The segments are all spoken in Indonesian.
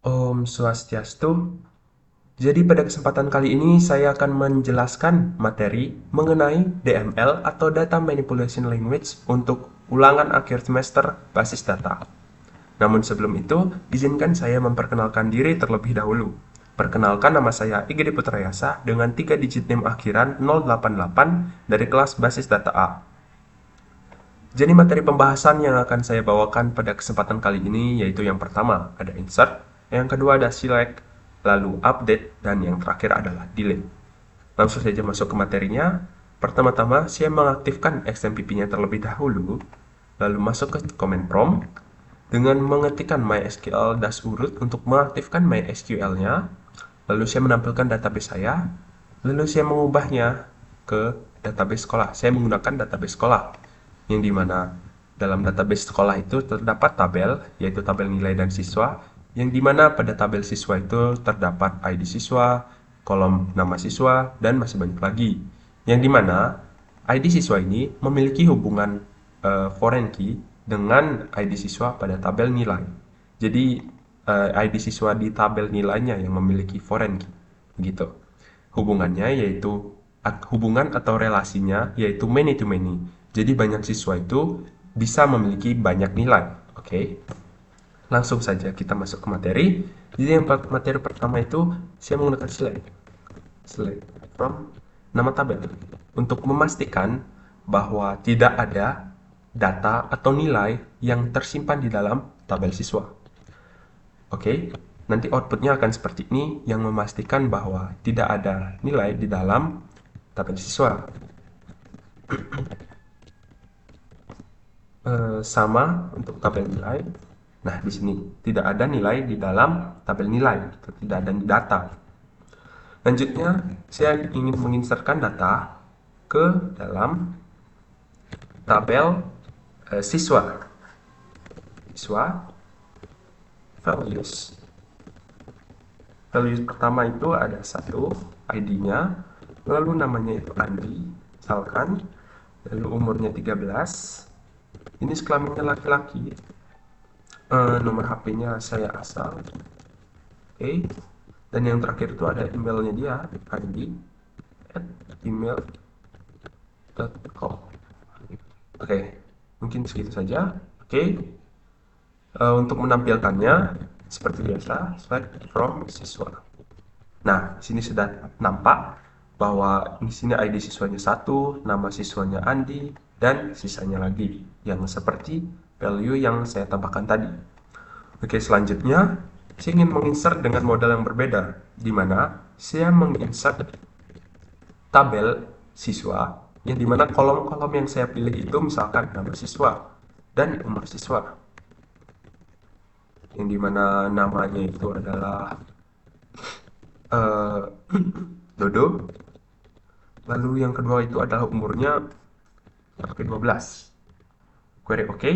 Om Swastiastu. Jadi pada kesempatan kali ini saya akan menjelaskan materi mengenai DML atau Data Manipulation Language untuk ulangan akhir semester basis data. Namun sebelum itu, izinkan saya memperkenalkan diri terlebih dahulu. Perkenalkan, nama saya Igede Putrayasa dengan 3 digit NIM akhiran 088 dari kelas basis data A. Jadi materi pembahasan yang akan saya bawakan pada kesempatan kali ini yaitu yang pertama ada insert, yang kedua ada select, lalu update, dan yang terakhir adalah delete. Langsung saja masuk ke materinya. Pertama-tama saya mengaktifkan XMPP-nya terlebih dahulu, lalu masuk ke command prompt dengan mengetikkan MySQL urut untuk mengaktifkan MySQL-nya, lalu saya menampilkan database saya, lalu saya mengubahnya ke database sekolah. Saya menggunakan database sekolah, yang dimana dalam database sekolah itu terdapat tabel, yaitu tabel nilai dan siswa, yang dimana pada tabel siswa itu terdapat ID siswa, kolom nama siswa, dan masih banyak lagi. Yang dimana ID siswa ini memiliki hubungan foreign key dengan ID siswa pada tabel nilai. Jadi ID siswa di tabel nilainya yang memiliki foreign key, gitu. Hubungannya yaitu hubungan atau relasinya yaitu many to many. Jadi banyak siswa itu bisa memiliki banyak nilai. Oke. Langsung saja kita masuk ke materi. Jadi yang materi pertama itu saya menggunakan select. Select from nama tabel untuk memastikan bahwa tidak ada data atau nilai yang tersimpan di dalam tabel siswa. Oke, nanti outputnya akan seperti ini yang memastikan bahwa tidak ada nilai di dalam tabel siswa. Sama untuk tabel nilai. Nah, di sini tidak ada nilai di dalam tabel nilai, tidak ada data. Lanjutnya, saya ingin menginsertkan data ke dalam tabel siswa. Siswa values. Values pertama itu ada satu ID-nya, lalu namanya itu Andi, misalkan, lalu umurnya 13. Ini kelaminnya laki-laki. Nomor HP-nya saya asal. Oke. Dan yang terakhir itu ada emailnya dia, id@email.com. Oke, mungkin segitu saja. Oke. Untuk menampilkannya seperti biasa, select from siswa. Nah, di sini sudah nampak bahwa di sini ID siswanya 1, nama siswanya Andi, dan sisanya lagi yang seperti value yang saya tambahkan tadi. Oke, selanjutnya saya ingin menginsert dengan modal yang berbeda, di mana saya menginsert tabel siswa, yang dimana kolom-kolom yang saya pilih itu misalkan nama siswa dan umur siswa, yang dimana namanya itu adalah Dodo, lalu yang kedua itu adalah umurnya ke-12. Query oke.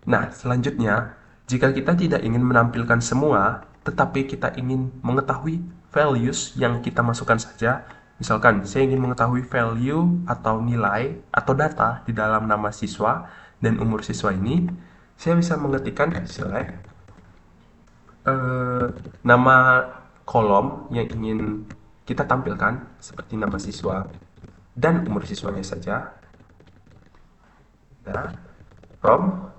Nah, selanjutnya, jika kita tidak ingin menampilkan semua, tetapi kita ingin mengetahui values yang kita masukkan saja, misalkan saya ingin mengetahui value atau nilai atau data di dalam nama siswa dan umur siswa ini, saya bisa mengetikkan select nama kolom yang ingin kita tampilkan, seperti nama siswa dan umur siswanya saja. Nah, from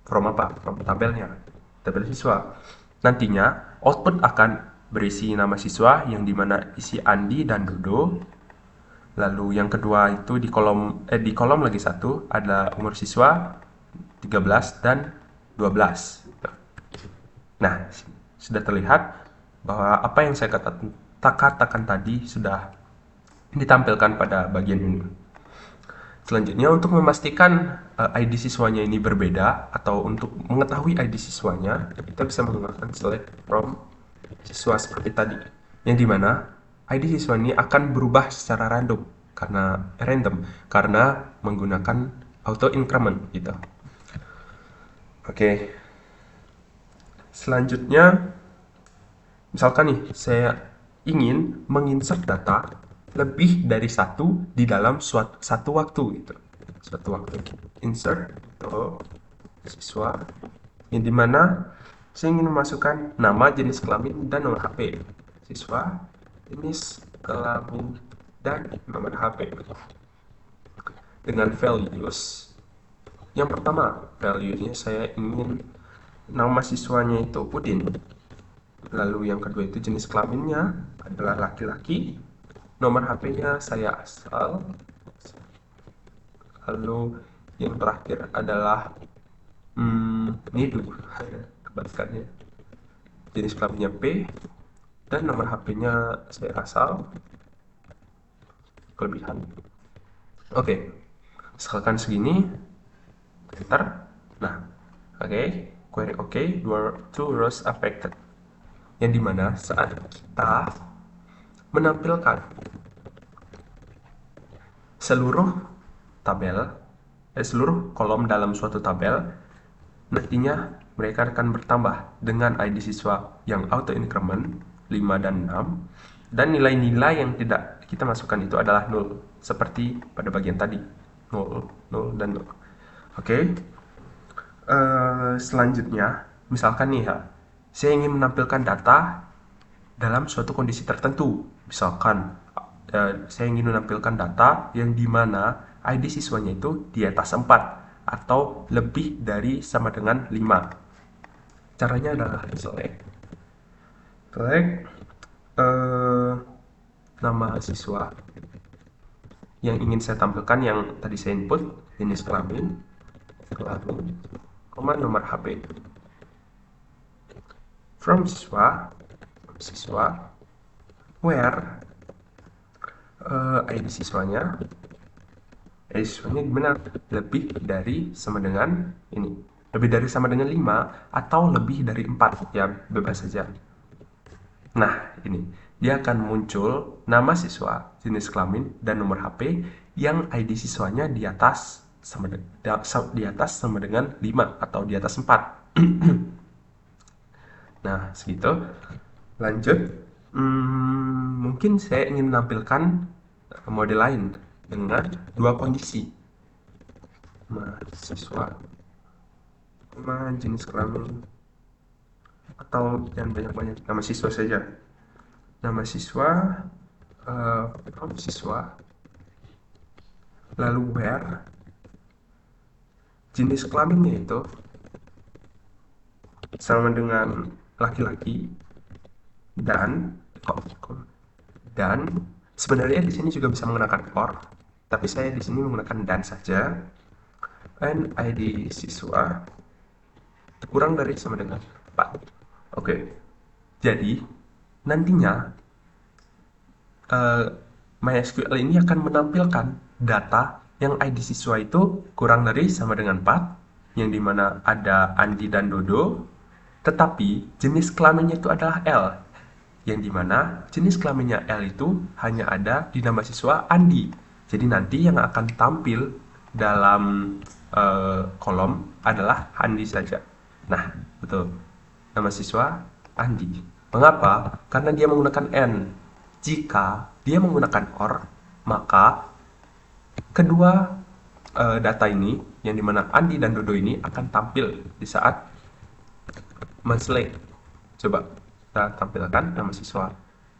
apa? From tabelnya, tabel siswa. Nantinya output akan berisi nama siswa yang dimana isi Andi dan Dodo. Lalu yang kedua itu di kolom lagi satu ada umur siswa 13 dan 12. Nah, sudah terlihat bahwa apa yang saya katakan tadi sudah ditampilkan pada bagian ini. Selanjutnya, untuk memastikan ID siswanya ini berbeda atau untuk mengetahui ID siswanya, kita bisa menggunakan select from siswa seperti tadi, yang dimana ID siswa ini akan berubah secara random karena menggunakan auto increment gitu. Oke. Selanjutnya, misalkan nih saya ingin menginsert data lebih dari satu di dalam satu waktu gitu. Satu waktu insert atau siswa, yang dimana saya ingin memasukkan nama, jenis kelamin, dan nomor HP siswa, jenis kelamin, dan nomor HP dengan values. Yang pertama, value-nya saya ingin nama siswanya itu Udin. Lalu yang kedua itu jenis kelaminnya adalah laki-laki. Nomor HP-nya saya asal. Lalu yang terakhir adalah Nidu. Kebalikannya. Jenis kelaminnya P. Dan nomor HP-nya saya asal. Kelebihan. Oke. Misalkan segini. Enter. Nah, oke. Query oke. Two rows affected. Yang dimana saat kita menampilkan seluruh kolom dalam suatu tabel, nantinya mereka akan bertambah dengan ID siswa yang auto increment 5 dan 6, dan nilai-nilai yang tidak kita masukkan itu adalah 0, seperti pada bagian tadi, 0, 0, dan 0. Oke. Selanjutnya, misalkan nih ya, saya ingin menampilkan data dalam suatu kondisi tertentu. Misalkan saya ingin menampilkan data yang dimana ID siswanya itu di atas 4 atau lebih dari sama dengan 5. Caranya adalah select nama siswa yang ingin saya tampilkan, yang tadi saya input, jenis kelamin, nomor HP. From siswa, where ID siswanya gimana? Lebih dari sama dengan ini. Lebih dari sama dengan 5 atau lebih dari 4, ya bebas saja. Nah, ini dia akan muncul nama siswa, jenis kelamin, dan nomor HP yang ID siswanya di atas sama dengan 5 atau di atas 4. Nah, segitu. Lanjut. Mungkin saya ingin menampilkan model lain dengan dua kondisi. Mahasiswa, jenis kelamin, atau jangan banyak-banyak, nama siswa saja. Nama siswa, siswa, lalu where, jenis kelaminnya itu sama dengan laki-laki, dan sebenarnya di sini juga bisa menggunakan or, tapi saya di sini menggunakan dan saja. And ID siswa kurang dari sama dengan 4. Oke. Jadi nantinya MySQL ini akan menampilkan data yang ID siswa itu kurang dari sama dengan 4, yang dimana ada Andi dan Dodo, tetapi jenis kelaminnya itu adalah L, yang dimana jenis kelaminnya L itu hanya ada di nama siswa Andi. Jadi nanti yang akan tampil dalam kolom adalah Andi saja. Nah, betul. Nama siswa Andi. Mengapa? Karena dia menggunakan N. Jika dia menggunakan OR, maka kedua data ini, yang dimana Andi dan Dodo ini, akan tampil di saat men-select. Coba kita tampilkan nama siswa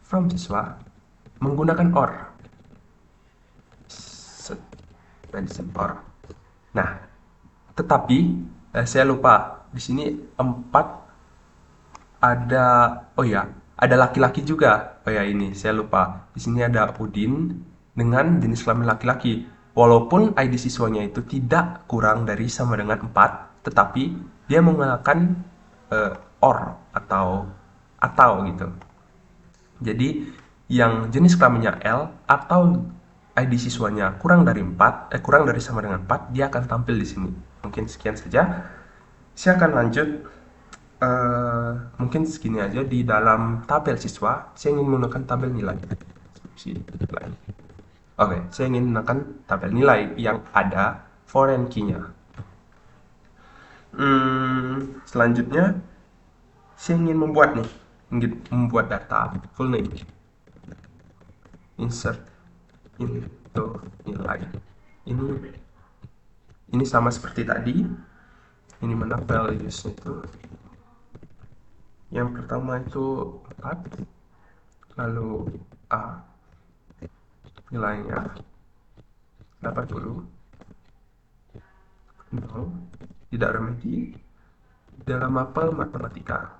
from siswa menggunakan OR. OR. Nah, tetapi saya lupa di sini 4 ada, ada laki-laki juga. Ini saya lupa. Di sini ada Udin dengan jenis kelamin laki-laki. Walaupun ID siswanya itu tidak kurang dari sama dengan 4, tetapi dia menggunakan or atau gitu. Jadi yang jenis kelaminnya L atau ID siswanya kurang dari sama dengan 4, dia akan tampil di sini. Mungkin sekian saja. Saya akan lanjut. Mungkin segini aja. Di dalam tabel siswa, saya ingin menggunakan tabel nilai. Oke, saya ingin menggunakan tabel nilai yang ada foreign key-nya. Selanjutnya, saya ingin membuat data full name. Insert into nilai. Ini sama seperti tadi. Ini mana values itu Yang pertama itu 4, lalu A nilainya 80, 0, tidak remedi, dalam mapel matematika.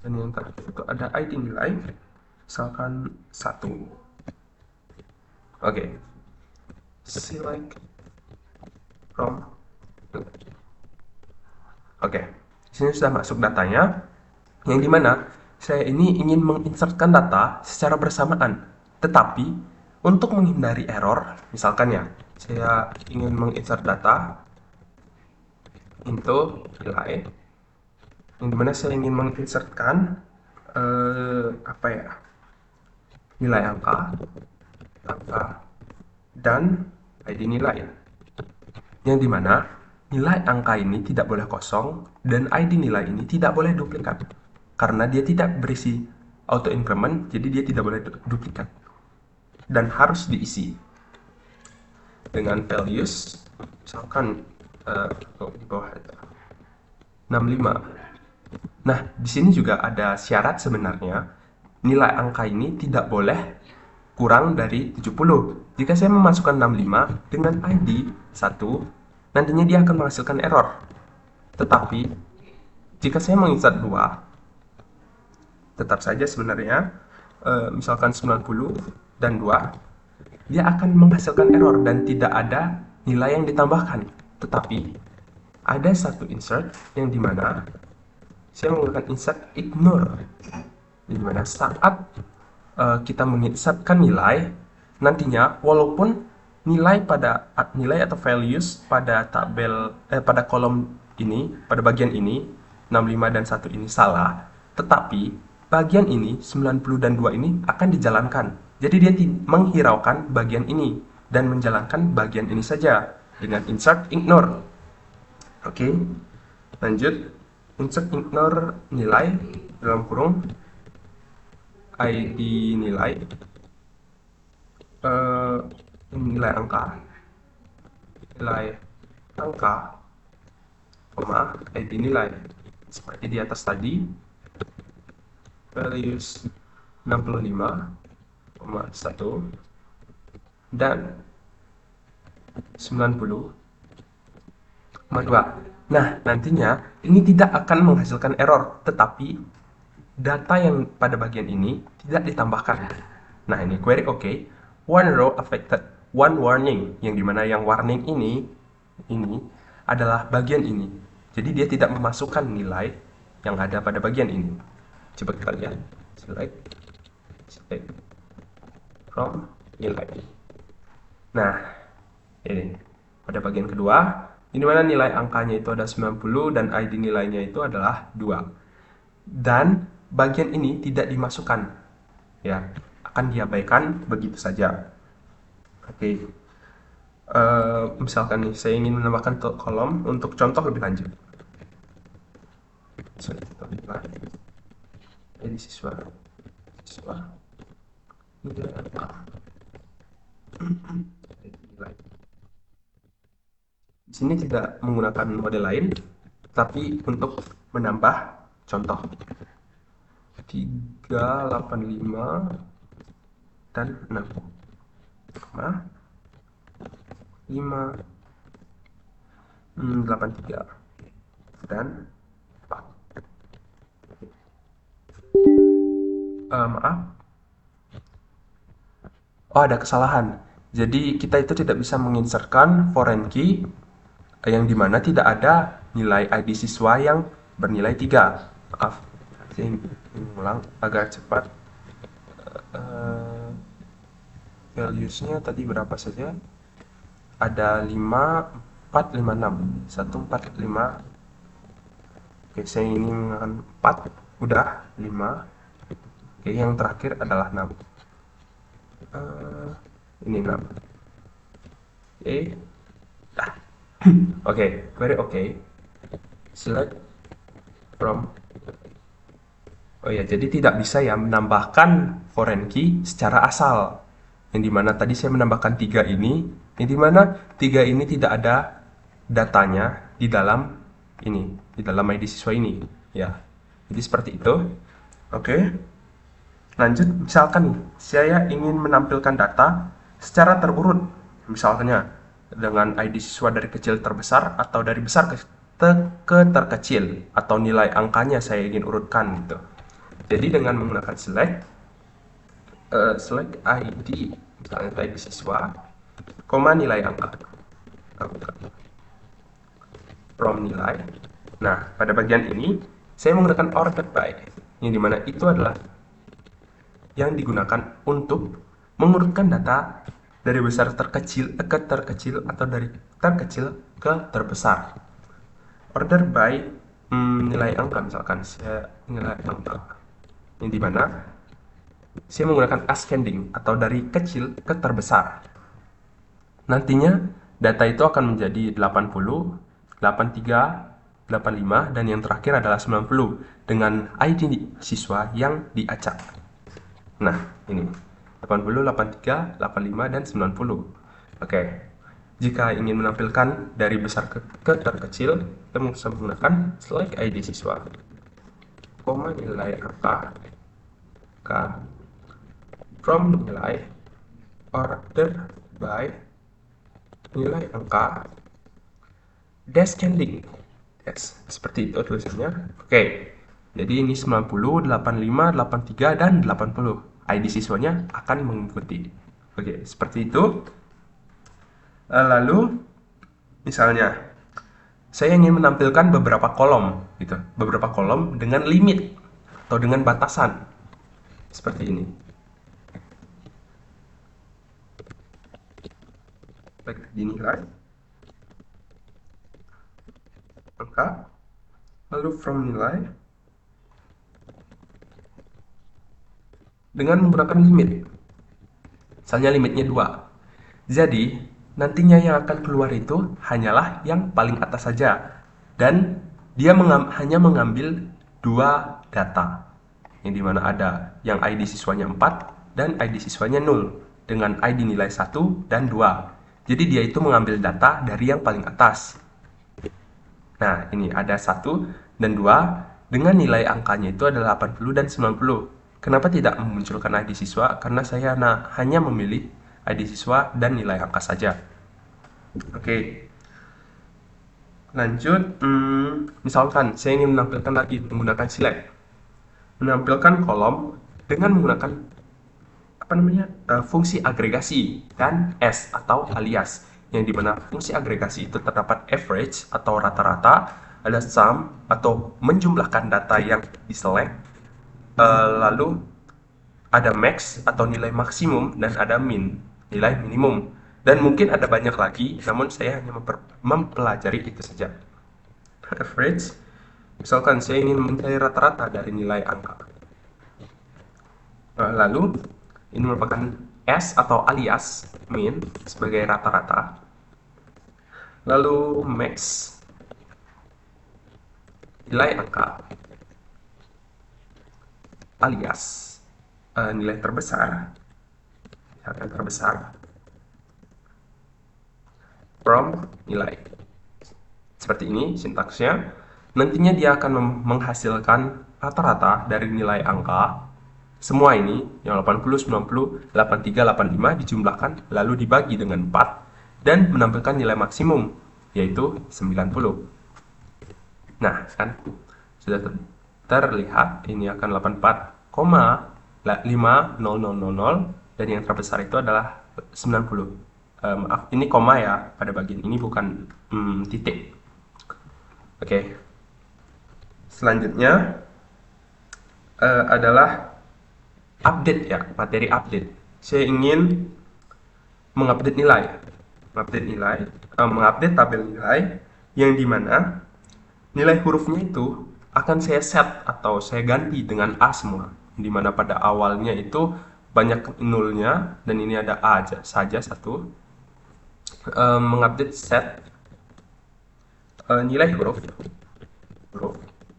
Dan yang terakhir itu ada ID nilai, misalkan 1. Oke, select from. Oke, di sini sudah masuk datanya, yang dimana saya ini ingin menginsertkan data secara bersamaan. Tetapi untuk menghindari error, misalkan ya, saya ingin menginsert data into nilai, yang dimana saya ingin menginsertkan apa ya, nilai angka, dan ID nilai. Yang dimana nilai angka ini tidak boleh kosong dan ID nilai ini tidak boleh duplikat. Karena dia tidak berisi auto increment, jadi dia tidak boleh duplikat. Dan harus diisi dengan values, misalkan di bawah 65. Nah, di sini juga ada syarat sebenarnya, nilai angka ini tidak boleh kurang dari 70. Jika saya memasukkan 65 dengan ID 1, nantinya dia akan menghasilkan error. Tetapi, jika saya menginsert 2, tetap saja sebenarnya, misalkan 90 dan 2, dia akan menghasilkan error dan tidak ada nilai yang ditambahkan. Tetapi, ada satu insert yang dimana saya menggunakan insert ignore, di mana saat kita menginsertkan nilai, nantinya walaupun nilai atau values pada pada kolom ini, pada bagian ini 65 dan 1 ini salah, tetapi bagian ini 90 dan 2 ini akan dijalankan. Jadi dia menghiraukan bagian ini dan menjalankan bagian ini saja dengan insert ignore. Oke, lanjut. Insert ignore nilai dalam kurung ID nilai, nilai angka, ID nilai seperti di atas tadi, values 65,1 dan 90,2. Nah, nantinya ini tidak akan menghasilkan error, tetapi data yang pada bagian ini tidak ditambahkan. Nah, ini query OK. One row affected, one warning, yang dimana yang warning ini adalah bagian ini. Jadi dia tidak memasukkan nilai yang ada pada bagian ini. Coba kita lihat. Select from nilai. Nah, ini pada bagian kedua, di mana nilai angkanya itu ada 90 dan ID nilainya itu adalah 2. Dan bagian ini tidak dimasukkan, ya, akan diabaikan begitu saja. Oke, misalkan nih saya ingin menambahkan kolom untuk contoh lebih lanjut. Jadi siswa nilai angka. Di sini tidak menggunakan model lain, tapi untuk menambah contoh 385 dan 6, 5, 83 dan 4. Maaf. Oh, ada kesalahan. Jadi kita itu tidak bisa menginsertkan foreign key yang dimana tidak ada nilai ID siswa yang bernilai 3. Maaf, saya ingin ulang agar cepat. Values-nya tadi berapa saja? Ada 5, 4, 5, 6. 1, 4, 5. Oke, saya ini menggunakan 4. Udah, 5. Oke, yang terakhir adalah 6. Ini 6. Oke. Oke, very okay. Select from. Oh ya, jadi tidak bisa ya menambahkan foreign key secara asal. Yang dimana tadi saya menambahkan 3 ini, yang dimana 3 ini tidak ada datanya di dalam ini, di dalam ID siswa ini, ya. Jadi seperti itu. Oke. Lanjut, misalkan nih, saya ingin menampilkan data secara terurut. Misalnya dengan ID siswa dari kecil terbesar atau dari besar ke terkecil, atau nilai angkanya saya ingin urutkan gitu. Jadi dengan menggunakan select ID, misalnya ID siswa, koma nilai angka from nilai. Nah, pada bagian ini saya menggunakan order by, yang dimana itu adalah yang digunakan untuk mengurutkan data dari besar terkecil ke terkecil atau dari terkecil ke terbesar. Order by nilai angka, misalkan saya nilai angka, yang dimana saya menggunakan ascending atau dari kecil ke terbesar. Nantinya data itu akan menjadi 80, 83, 85, dan yang terakhir adalah 90 dengan ID siswa yang diacak. Nah, ini 80, 83, 85, dan 90. Oke. Jika ingin menampilkan dari besar ke terkecil, kita bisa menggunakan select ID siswa, koma nilai angka from nilai order by nilai angka descending. Yes, seperti itu tulisannya. Oke. Jadi ini 90, 85, 83, dan 80. ID siswanya akan mengikuti. Oke, seperti itu. Lalu misalnya saya ingin menampilkan beberapa kolom gitu. Beberapa kolom dengan limit atau dengan batasan. Seperti ini. Baik, dinilai angka, lalu from nilai dengan menggunakan limit. Misalnya limitnya 2. Jadi nantinya yang akan keluar itu hanyalah yang paling atas saja, dan dia hanya mengambil 2 data, yang dimana ada yang ID siswanya 4 dan ID siswanya 0 dengan ID nilai 1 dan 2. Jadi dia itu mengambil data dari yang paling atas. Nah, ini ada 1 dan 2 dengan nilai angkanya itu adalah 80 dan 90. Kenapa tidak memunculkan ID siswa? Karena saya hanya memilih ID siswa dan nilai angka saja. Oke. Lanjut, misalkan saya ingin menampilkan lagi menggunakan select. Menampilkan kolom dengan menggunakan fungsi agregasi dan S atau alias, yang dimana fungsi agregasi itu terdapat average atau rata-rata, ada sum atau menjumlahkan data yang diselect, lalu ada max atau nilai maksimum, dan ada min, nilai minimum, dan mungkin ada banyak lagi, namun saya hanya mempelajari itu saja. Average, misalkan saya ingin mencari rata-rata dari nilai angka, lalu ini merupakan S atau alias min sebagai rata-rata, lalu max nilai angka alias nilai terbesar, misalkan terbesar, from nilai. Seperti ini sintaksnya. Nantinya dia akan menghasilkan rata-rata dari nilai angka. Semua ini yang 80, 90, 83, 85 dijumlahkan lalu dibagi dengan 4 dan menampilkan nilai maksimum yaitu 90. Nah, kan sudah terlihat ini akan 84,50000 dan yang terbesar itu adalah 90. Maaf, ini koma ya pada bagian ini, bukan titik. Oke. Selanjutnya adalah update ya, materi update. Saya ingin mengupdate tabel nilai, yang dimana nilai hurufnya itu akan saya set atau saya ganti dengan A semua, dimana pada awalnya itu banyak nolnya dan ini ada A saja satu. Mengupdate set nilai huruf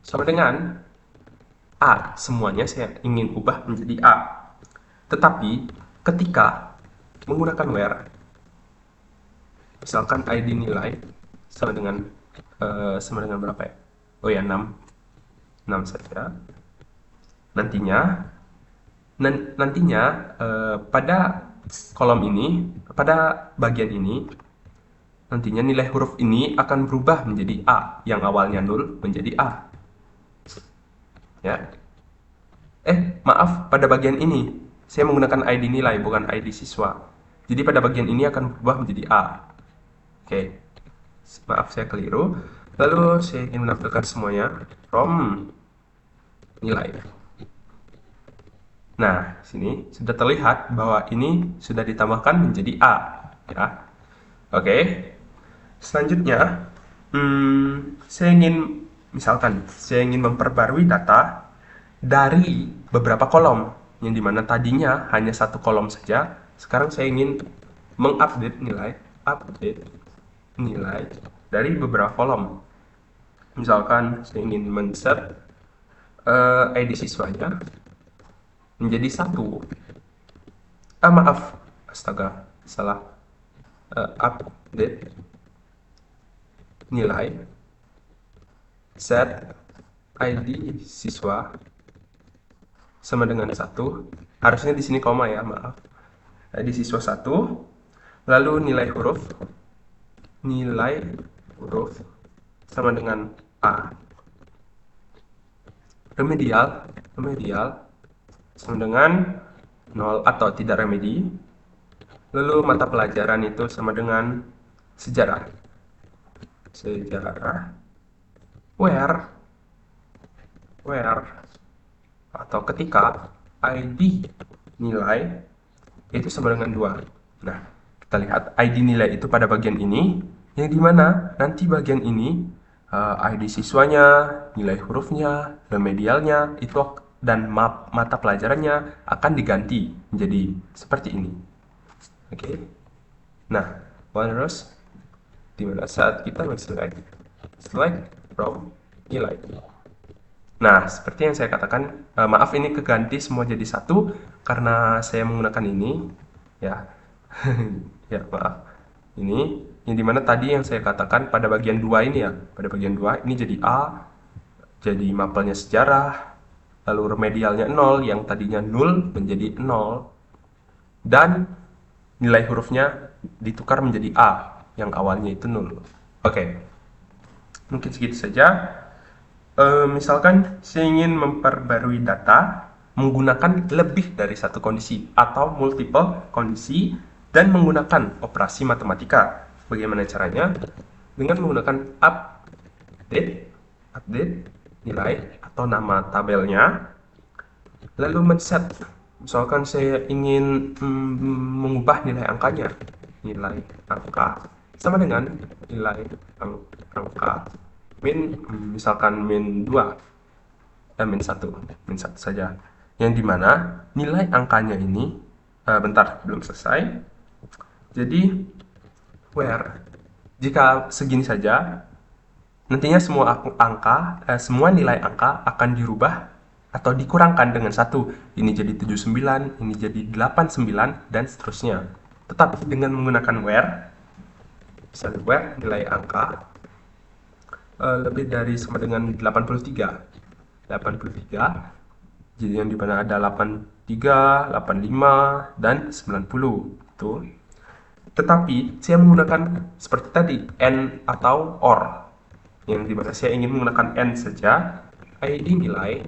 sama dengan A, semuanya saya ingin ubah menjadi A. Tetapi ketika menggunakan where, misalkan ID nilai sama dengan berapa ya? Oh ya, 6. 6 saja. Nantinya pada kolom ini, pada bagian ini, nantinya nilai huruf ini akan berubah menjadi A, yang awalnya 0 menjadi A. Ya. Maaf, pada bagian ini saya menggunakan ID nilai bukan ID siswa. Jadi pada bagian ini akan berubah menjadi A. Oke. Maaf saya keliru. Lalu saya ingin menampilkan semuanya from nilai. Nah, sini sudah terlihat bahwa ini sudah ditambahkan menjadi A, ya. Oke. Selanjutnya, saya ingin memperbarui data dari beberapa kolom, yang dimana tadinya hanya satu kolom saja. Sekarang saya ingin update nilai dari beberapa kolom. Misalkan saya ingin men-set ID siswanya menjadi 1. Maaf, astaga, salah. Update nilai set ID siswa sama dengan 1. Harusnya di sini koma ya, maaf. ID siswa 1. Lalu nilai huruf sama dengan A. Remedial sama dengan 0 atau tidak remedi. Lalu mata pelajaran itu sama dengan sejarah. Where atau ketika ID nilai itu sama dengan 2. Nah, kita lihat ID nilai itu pada bagian ini, yang dimana nanti bagian ini ID siswanya, nilai hurufnya, remedialnya itu dan mata pelajarannya akan diganti menjadi seperti ini. Oke. Nah, terus dimana saat kita select from nilai. Nah, seperti yang saya katakan, maaf ini keganti semua jadi 1 karena saya menggunakan ini, ya. Ya, maaf. Ini yang dimana tadi yang saya katakan pada bagian 2 ini ya, pada bagian 2 ini jadi A, jadi mapelnya sejarah, lalu remedialnya 0, yang tadinya 0 menjadi 0, dan nilai hurufnya ditukar menjadi A, yang awalnya itu 0. Oke, mungkin segitu saja. Misalkan saya ingin memperbarui data menggunakan lebih dari satu kondisi atau multiple kondisi dan menggunakan operasi matematika. Bagaimana caranya? Dengan menggunakan update nilai atau nama tabelnya, lalu men-set. Misalkan saya ingin mengubah nilai angkanya, nilai angka sama dengan nilai angka misalkan min 2, min 1 saja, yang dimana nilai angkanya ini bentar, belum selesai. Jadi where jika segini saja, nantinya semua nilai angka akan dirubah atau dikurangkan dengan 1. Ini jadi 79, ini jadi 89, dan seterusnya. Tetapi dengan menggunakan where, misalnya where nilai angka lebih dari sama dengan 83, jadi yang dimana ada 83, 85, dan 90 itu. Tetapi saya menggunakan seperti tadi n atau or, yang dimana saya ingin menggunakan n saja. ID nilai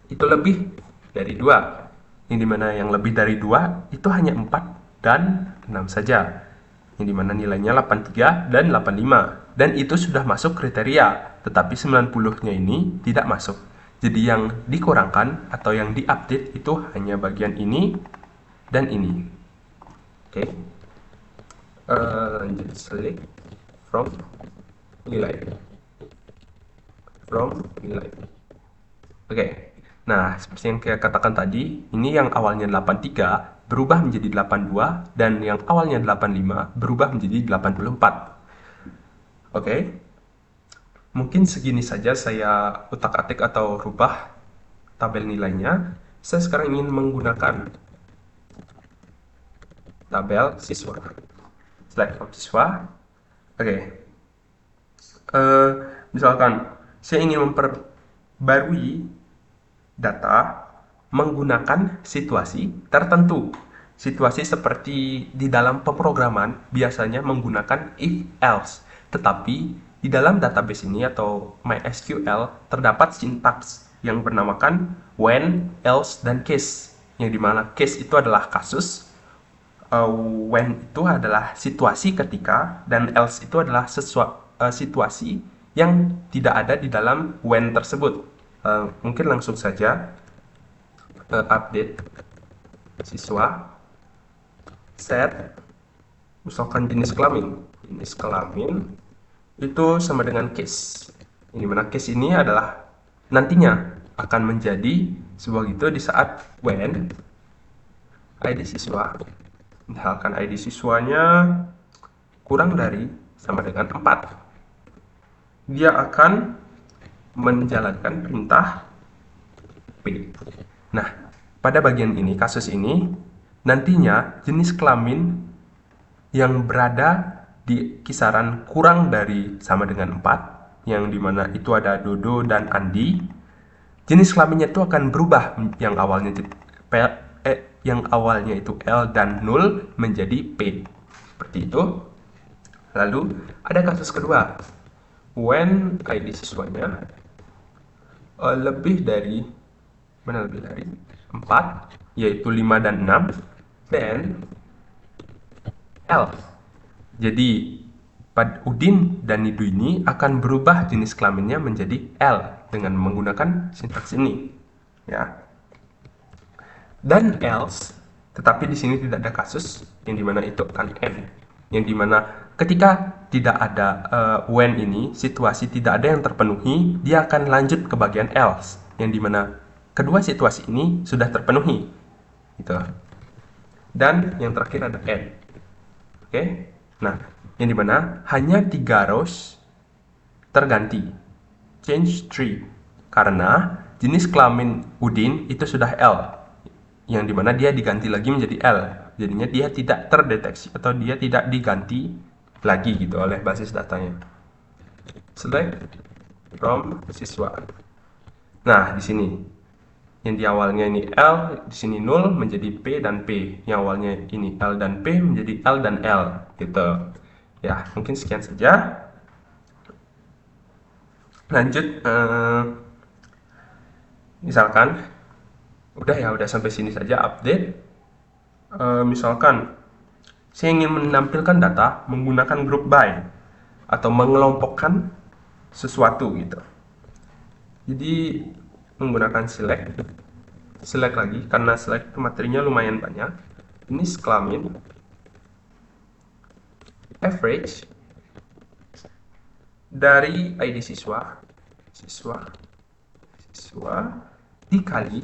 itu lebih dari 2, yang dimana yang lebih dari 2 itu hanya 4 dan 6 saja, yang dimana nilainya 83 dan 85, dan itu sudah masuk kriteria, tetapi 90-nya ini tidak masuk. Jadi yang dikurangkan atau yang diupdate itu hanya bagian ini dan ini. Oke. Lanjut, select from nilai. Oke. Nah, seperti yang saya katakan tadi, ini yang awalnya 83 berubah menjadi 82, dan yang awalnya 85 berubah menjadi 84. Oke. Mungkin segini saja saya utak-atik atau rubah tabel nilainya. Saya sekarang ingin menggunakan tabel siswa. Select from siswa. Oke. Misalkan saya ingin barui data menggunakan situasi tertentu. Situasi seperti di dalam pemrograman biasanya menggunakan if else, tetapi di dalam database ini atau MySQL terdapat sintaks yang bernamakan when, else, dan case, yang dimana case itu adalah kasus, when itu adalah situasi ketika, dan else itu adalah situasi yang tidak ada di dalam when tersebut. Mungkin langsung saja update siswa set misalkan jenis kelamin itu sama dengan case, yang dimana case ini adalah nantinya akan menjadi sebuah gitu di saat when ID siswa, misalkan ID siswanya kurang dari sama dengan 4, dia akan menjalankan perintah P. Nah, pada bagian ini, kasus ini, nantinya jenis kelamin yang berada di kisaran kurang dari sama dengan 4, yang dimana itu ada Dodo dan Andi, jenis kelaminnya itu akan berubah yang awalnya itu L dan 0 menjadi P. Seperti itu. Lalu ada kasus kedua, when ID siswanya lebih dari 4, yaitu 5 dan 6, then L. Jadi Udin dan Nidu ini akan berubah jenis kelaminnya menjadi L dengan menggunakan sintaks ini, ya. Dan else, tetapi di sini tidak ada kasus yang dimana itu akan N, yang dimana ketika tidak ada when ini, situasi tidak ada yang terpenuhi, dia akan lanjut ke bagian else, yang dimana kedua situasi ini sudah terpenuhi, gitu. Dan yang terakhir ada N. Oke, nah, yang dimana hanya 3 rows terganti, change 3, karena jenis kelamin Udin itu sudah L, yang dimana dia diganti lagi menjadi L, jadinya dia tidak terdeteksi atau dia tidak diganti lagi gitu oleh basis datanya. Select from siswa. Nah, di sini yang di awalnya ini L, di sini 0 menjadi P dan P. Yang awalnya ini L dan P menjadi L dan L, gitu. Ya, mungkin sekian saja. Lanjut, misalkan udah sampai sini saja update. Misalkan saya ingin menampilkan data menggunakan group by atau mengelompokkan sesuatu gitu. Jadi menggunakan select lagi, karena select materinya lumayan banyak. Ini kelamin, average dari ID siswa dikali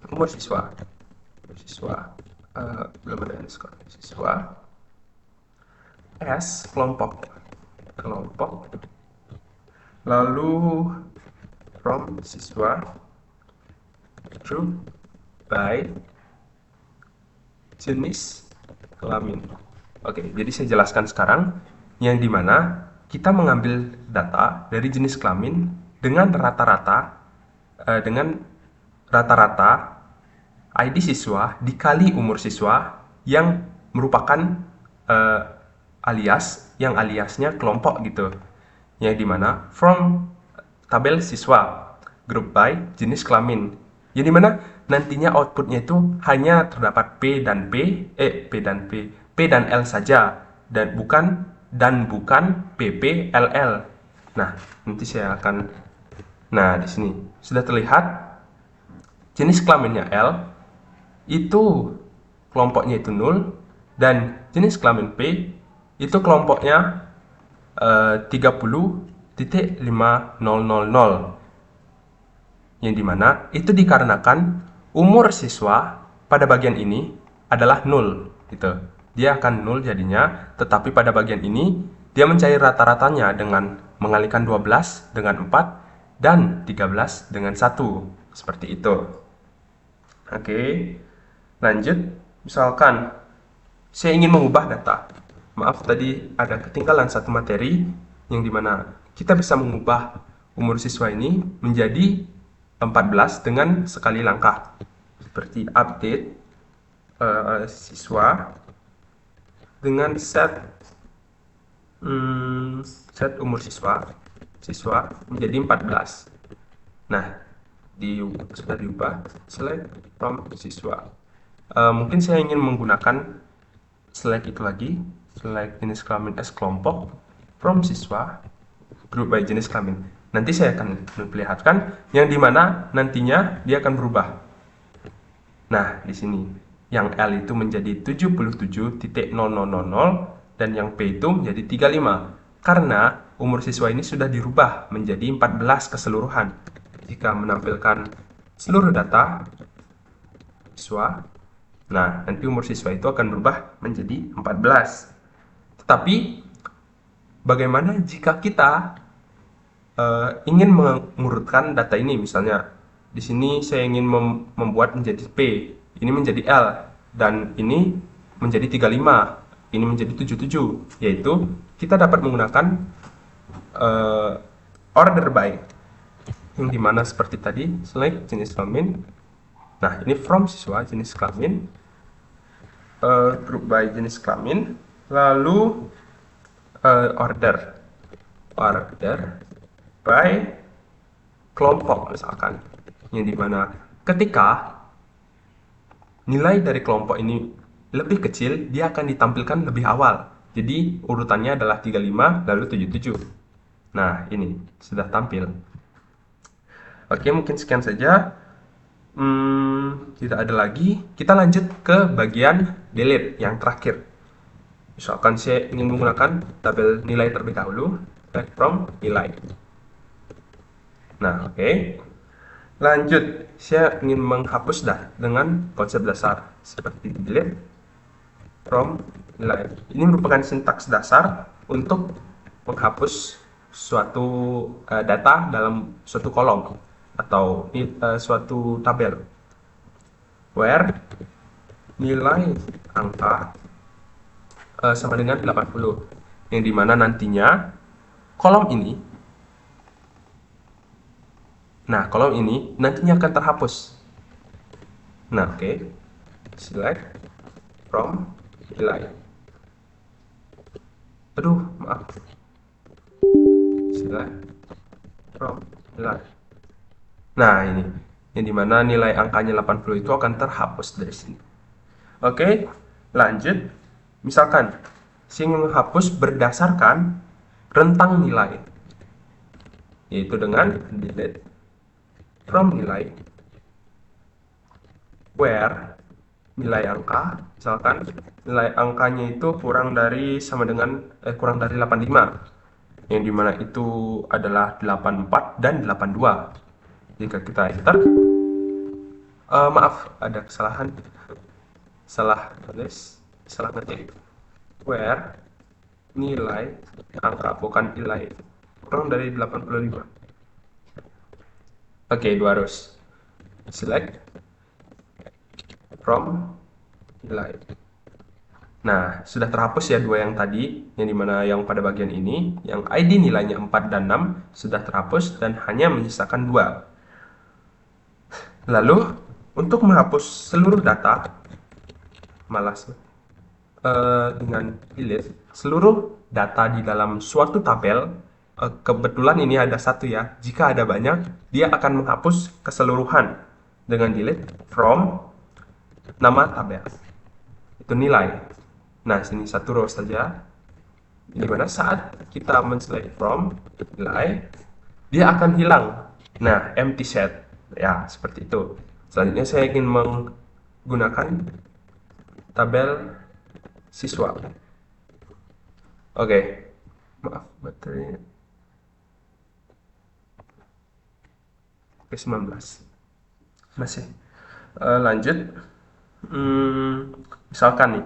umur siswa, belum ada underscore, siswa S kelompok, lalu from siswa group by jenis kelamin. Oke, jadi saya jelaskan sekarang yang dimana kita mengambil data dari jenis kelamin dengan rata-rata ID siswa dikali umur siswa yang merupakan aliasnya kelompok gitu, yang dimana from tabel siswa group by jenis kelamin, yang dimana nantinya outputnya itu hanya terdapat P dan L saja, dan bukan PP LL. Nah, nanti saya akan, di sini sudah terlihat jenis kelaminnya L itu kelompoknya itu 0, dan jenis kelamin P itu kelompoknya 30.5000, yang dimana itu dikarenakan umur siswa pada bagian ini adalah 0 gitu. Dia akan 0 jadinya, tetapi pada bagian ini dia mencari rata-ratanya dengan mengalikan 12 dengan 4 dan 13 dengan 1, seperti itu. Oke, lanjut. Misalkan saya ingin mengubah data, maaf tadi ada ketinggalan satu materi, yang dimana kita bisa mengubah umur siswa ini menjadi 14 dengan sekali langkah. Seperti update siswa dengan set umur siswa menjadi 14. Nah, sudah diubah select from siswa. Mungkin saya ingin menggunakan select itu lagi, select jenis kelamin as kelompok from siswa, group by jenis kelamin. Nanti saya akan memperlihatkan yang dimana nantinya dia akan berubah. Nah, di sini yang L itu menjadi 77.0000 dan yang P itu menjadi 35 karena umur siswa ini sudah dirubah menjadi 14 keseluruhan. Jika menampilkan seluruh data siswa, nah nanti umur siswa itu akan berubah menjadi 14. Tetapi bagaimana jika kita ingin mengurutkan data ini? Misalnya di sini saya ingin membuat menjadi P, ini menjadi L, dan ini menjadi 35, ini menjadi 77, yaitu kita dapat menggunakan order by, yang dimana seperti tadi, select jenis kelamin. Nah, ini from siswa jenis kelamin, group by jenis kelamin, lalu order by kelompok misalkan, yang dimana ketika nilai dari kelompok ini lebih kecil, dia akan ditampilkan lebih awal. Jadi urutannya adalah 35 lalu 77. Nah, ini sudah tampil. Oke, mungkin sekian saja. Tidak ada lagi. Kita lanjut ke bagian delete yang terakhir. Misalkan saya ingin menggunakan tabel nilai terlebih dahulu, select from nilai. Nah, oke. Lanjut, saya ingin menghapus dengan konsep dasar seperti delete from nilai. Ini merupakan sintaks dasar untuk menghapus suatu data dalam suatu kolom atau suatu tabel. Where nilai angka sama dengan 80, yang dimana nantinya kolom ini nantinya akan terhapus. Nah, oke. Select from nilai. Maaf. Select from nilai. Nah, ini yang dimana nilai angkanya 80 itu akan terhapus dari sini. Oke, lanjut. Misalkan saya ingin menghapus berdasarkan rentang nilai, yaitu dengan delete from nilai, where nilai angka, misalkan nilai angkanya itu kurang dari 85, yang dimana itu adalah 84 dan 82. Jika kita enter, maaf, ada kesalahan, salah ngetik, where nilai angka, bukan nilai, kurang dari 85. Oke, dua harus select from nilai. Nah, sudah terhapus ya dua yang tadi, yang dimana yang pada bagian ini, yang ID nilainya 4 dan 6 sudah terhapus dan hanya menyisakan 2. Lalu, untuk menghapus seluruh data, dengan delete seluruh data di dalam suatu tabel, kebetulan ini ada satu ya, jika ada banyak, dia akan menghapus keseluruhan dengan delete from nama tabel, itu nilai. Nah, sini satu row saja, dimana saat kita men-select from nilai, dia akan hilang. Nah, empty set, ya seperti itu. Selanjutnya saya ingin menggunakan tabel siswa. Oke, maaf baterainya. Oke, 19 masih. Lanjut. Misalkan nih,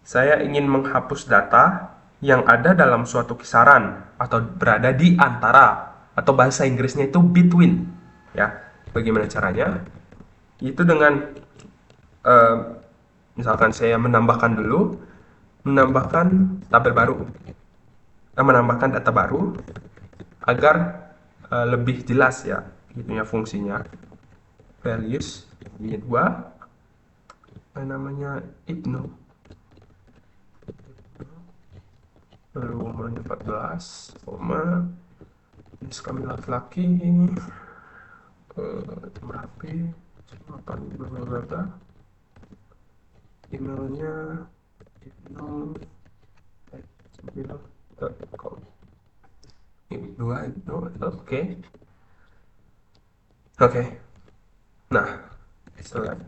saya ingin menghapus data yang ada dalam suatu kisaran atau berada di antara, atau bahasa Inggrisnya itu between, ya. Bagaimana caranya? Itu dengan misalkan saya menambahkan tabel baru, menambahkan data baru agar lebih jelas ya itunya fungsinya. Values ini 2 namanya Ibnu, lalu umurnya 14, jenis kelamin laki-laki, nomor HP 8 berapa, emailnya ibnu@gmail.com. Oke. Nah, select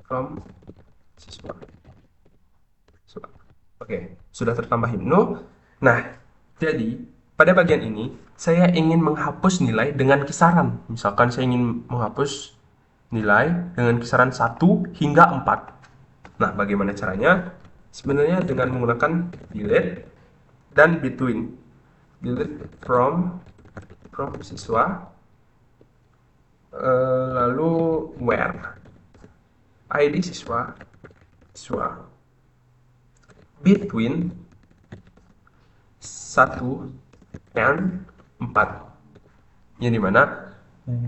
from siswa. Oke, sudah tertambah Ibnu. Nah, jadi pada bagian ini saya ingin menghapus nilai dengan kisaran. Misalkan saya ingin menghapus nilai dengan kisaran 1 hingga 4. Nah, bagaimana caranya? Sebenarnya dengan menggunakan delete dan between. Delete from siswa, lalu where ID siswa between 1 and 4, yang dimana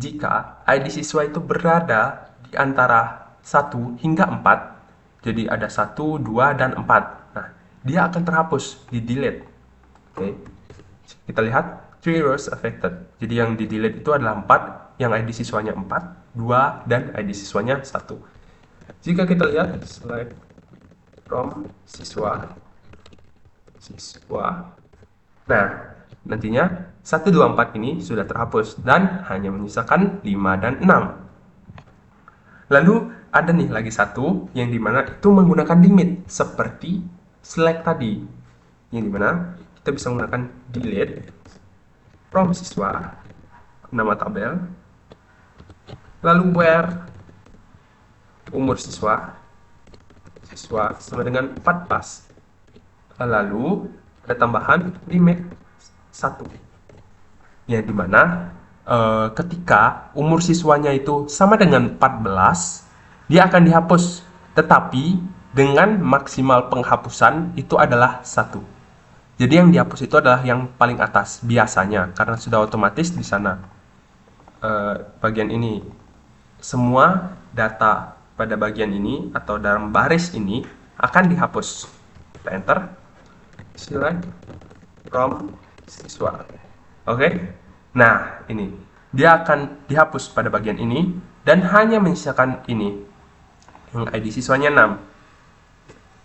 jika ID siswa itu berada di antara 1 hingga 4, jadi ada 1, 2, dan 4, nah dia akan terhapus, di delete. Oke. Kita lihat 3 rows affected, jadi yang di delete itu adalah 4, yang ID siswanya 4, 2, dan ID siswanya 1. Jika kita lihat select from siswa, nah nantinya 1, 2, 4 ini sudah terhapus dan hanya menyisakan 5 dan 6. Lalu ada nih lagi satu yang dimana itu menggunakan limit seperti select tadi, yang dimana kita bisa menggunakan delete from siswa, nama tabel, lalu where umur siswa sama dengan 14, lalu ada tambahan limit 1, yang dimana ketika umur siswanya itu sama dengan 14, dia akan dihapus, tetapi dengan maksimal penghapusan itu adalah 1. Jadi yang dihapus itu adalah yang paling atas biasanya, karena sudah otomatis di sana bagian ini. Semua data pada bagian ini atau dalam baris ini akan dihapus. Kita enter, select from siswa. Oke. Nah, ini dia akan dihapus pada bagian ini dan hanya menyisakan ini, yang ID siswanya 6.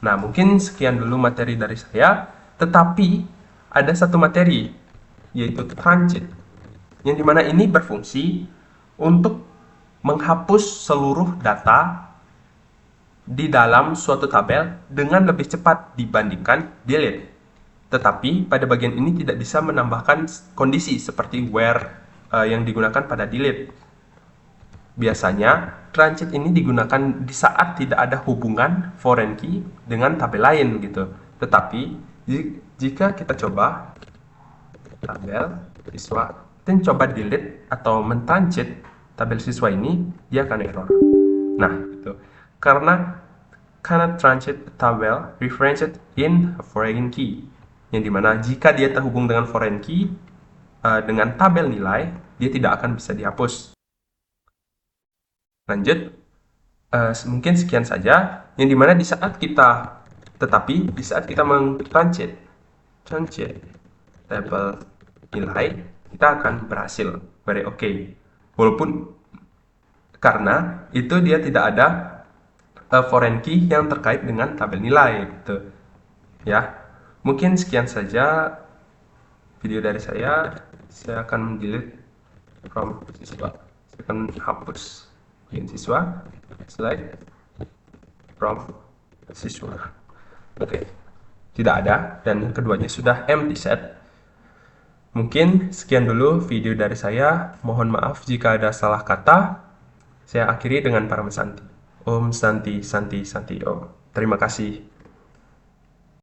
Nah, mungkin sekian dulu materi dari saya, tetapi ada satu materi, yaitu transit, yang dimana ini berfungsi untuk menghapus seluruh data di dalam suatu tabel dengan lebih cepat dibandingkan delete. Tetapi pada bagian ini tidak bisa menambahkan kondisi seperti where yang digunakan pada delete. Biasanya transit ini digunakan di saat tidak ada hubungan foreign key dengan tabel lain gitu. Tetapi jika kita coba tabel siswa dan coba delete atau mentransit tabel siswa ini, dia akan error. Nah, itu karena cannot transit tabel referenced in a foreign key, yang dimana jika dia terhubung dengan foreign key dengan tabel nilai, dia tidak akan bisa dihapus. Lanjut, mungkin sekian saja, yang dimana di saat kita mentransit tabel nilai, kita akan berhasil, very okay. Walaupun karena itu dia tidak ada foreign key yang terkait dengan tabel nilai gitu. Ya, mungkin sekian saja video dari saya. Saya akan delete from siswa. Saya akan hapus bagian siswa, select from siswa. Oke. Tidak ada, dan keduanya sudah empty set. Mungkin sekian dulu video dari saya. Mohon maaf jika ada salah kata. Saya akhiri dengan Paramasanti. Om Santi Santi Santi Om. Terima kasih.